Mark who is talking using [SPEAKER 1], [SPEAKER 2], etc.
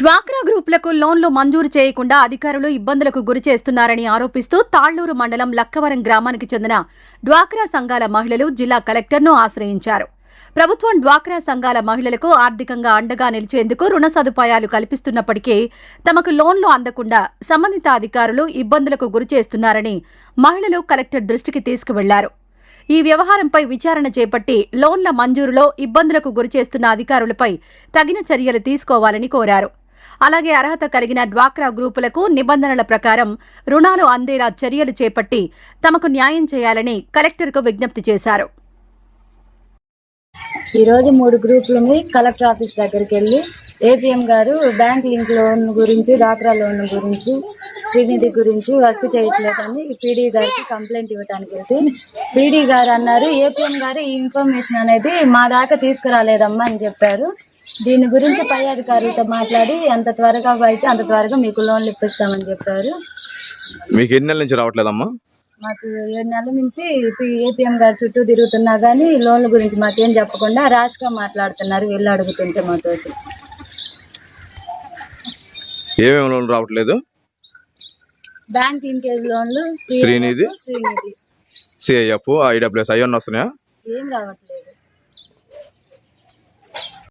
[SPEAKER 1] డ్వాక్రా గ్రూపులకు లోన్లు మంజూరు చేయకుండా అధికారులు ఇబ్బందులకు గురి చేస్తున్నారని ఆరోపిస్తూ తాళ్లూరు మండలం లక్కవరం గ్రామానికి చెందిన డ్వాక్రా సంఘాల మహిళలు జిల్లా కలెక్టర్ను ఆశ్రయించారు. ప్రభుత్వం డ్వాక్రా సంఘాల మహిళలకు ఆర్థికంగా అండగా నిలిచేందుకు రుణ సదుపాయాలు కల్పిస్తున్నప్పటికీ తమకు లోన్లు అందకుండా సంబంధిత అధికారులు ఇబ్బందులకు గురి చేస్తున్నారని మహిళలు కలెక్టర్ దృష్టికి తీసుకువెళ్లారు. ఈ వ్యవహారంపై విచారణ చేపట్టి లోన్ల మంజూరులో ఇబ్బందులకు గురిచేస్తున్న అధికారులపై తగిన చర్యలు తీసుకోవాలని కోరారు. అలాగే అర్హత కలిగిన డ్వాక్రా గ్రూపులకు నిబంధనల ప్రకారం రుణాలు అందేలా చర్యలు చేపట్టి తమకు న్యాయం చేయాలని కలెక్టర్కు విజ్ఞప్తి చేశారు.
[SPEAKER 2] ఈరోజు 3 గ్రూపులని కలెక్టర్ ఆఫీస్ దగ్గరికి వెళ్ళి ఏపీఎం గారు బ్యాంక్ లింక్ లోన్ గురించి, డ్వాక్రా లోన్ గురించి, శ్రీనిధి గురించి వర్క్ చేయట్లేదని పీడీ గారికి కంప్లైంట్ ఇవ్వడానికి వెళ్తే పీడీ గారు అన్నారు, ఏపీఎం గారు ఈ ఇన్ఫర్మేషన్ అనేది మా దాకా తీసుకురాలేదమ్మా అని చెప్పారు. దీని గురించి పై అధికారులతో మాట్లాడి ఎంత త్వరగా అయితే అంత త్వరగా మీకు లోన్లు ఇప్పిస్తామని చెప్పారు.
[SPEAKER 3] మీకు ఎన్ని నెలల నుంచి రావట్లేదమ్మా?
[SPEAKER 2] మాకు 7 నెలల నుంచి ఏపీఎం గారు చుట్టూ తిరుగుతున్నా కానీ లోన్ల గురించి మాకేం చెప్పకుండా ర్యాష్గా మాట్లాడుతున్నారు. వెళ్ళి అడుగుతుంటే మాతో
[SPEAKER 3] ఏమేమి లోన్లు రావట్లేదు?
[SPEAKER 2] బ్యాంక్ లింకేజ్ లోన్లు,
[SPEAKER 3] శ్రీనిధి,
[SPEAKER 2] శ్రీనిధి,
[SPEAKER 3] సిఐఎఫ్, ఐడబ్ల్యూఎస్ అవన్నీ వస్తున్నాయా?
[SPEAKER 2] ఏం రావట్లేదు.